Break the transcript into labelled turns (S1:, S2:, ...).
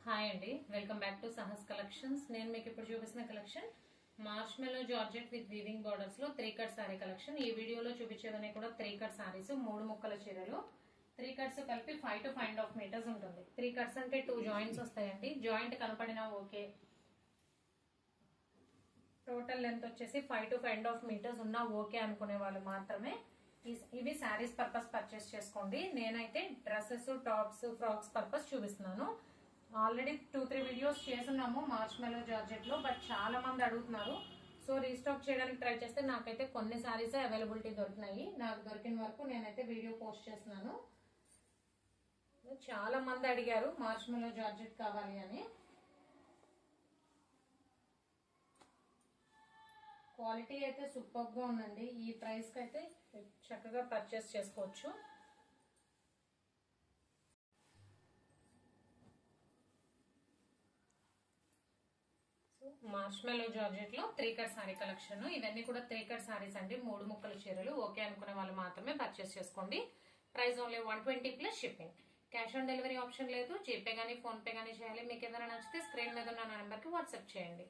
S1: Hi అండి, welcome back to Sahas collections. నేను మీకు ఇప్పుడు చూపిస్తున్న collection marshmallow georgette with weaving borders లో 3 కట్ సారీ కలెక్షన్. ఈ వీడియోలో చూపించేవన్నీ కూడా 3 కట్ సారీస్, 3 ముక్కల చీరలు. 3 కట్స్ కలిపి 5 to 5.5 మీటర్స్ ఉంటుంది. 3 కట్స్ అంటే 2 జాయింట్స్ వస్తాయండి. జాయింట్ కనపడినా ఓకే. టోటల్ లెంత్ వచ్చేసి 5 to 5.5 మీటర్స్ ఉన్నా ఓకే అనుకునే వాళ్ళు మాత్రమే ఇవి శారీస్ పర్పస్ పర్చేస్ చేసుకోండి. నేనైతే డ్రెస్సెస్, టాప్స్, ఫ్రాక్స్ పర్పస్ చూపిస్తున్నాను. ఆల్రెడీ 2-3 వీడియోస్ చేస్తున్నాము మార్ష్మెలో జార్జెట్ లో, బట్ చాలా మంది అడుగుతున్నారు. సో రీస్టాక్ చేయడానికి ట్రై చేస్తే నాకైతే కొన్ని సారీస్ అవైలబిలిటీ దొరికినాయి. నాకు దొరికిన వరకు నేనైతే వీడియో పోస్ట్ చేస్తున్నాను. చాలా మంది అడిగారు మార్ష్మెలో జార్జెట్ కావాలి అని. క్వాలిటీ అయితే సూపర్ గా ఉందండి. ఈ ప్రైస్ కి అయితే చక్కగా పర్చేస్ చేసుకోవచ్చు. మార్ష్మెలో జార్జెట్ లో 3 కట్ సారీ కలెక్షన్. ఇవన్నీ కూడా 3 కట్ సారీస్ అండి. 3 ముక్కల చీరలు. ఓకే అనుకునే వాళ్ళు మాత్రమే పర్చేస్ చేసుకోండి. Price only 120 plus shipping. Cash on delivery option లేదు. జీపే గానీ ఫోన్ పే గానీ చేయాలి. మీకు ఏదైనా నచ్చితే స్క్రీన్ మీద ఉన్న నెంబర్ కి వాట్సాప్ చేయండి.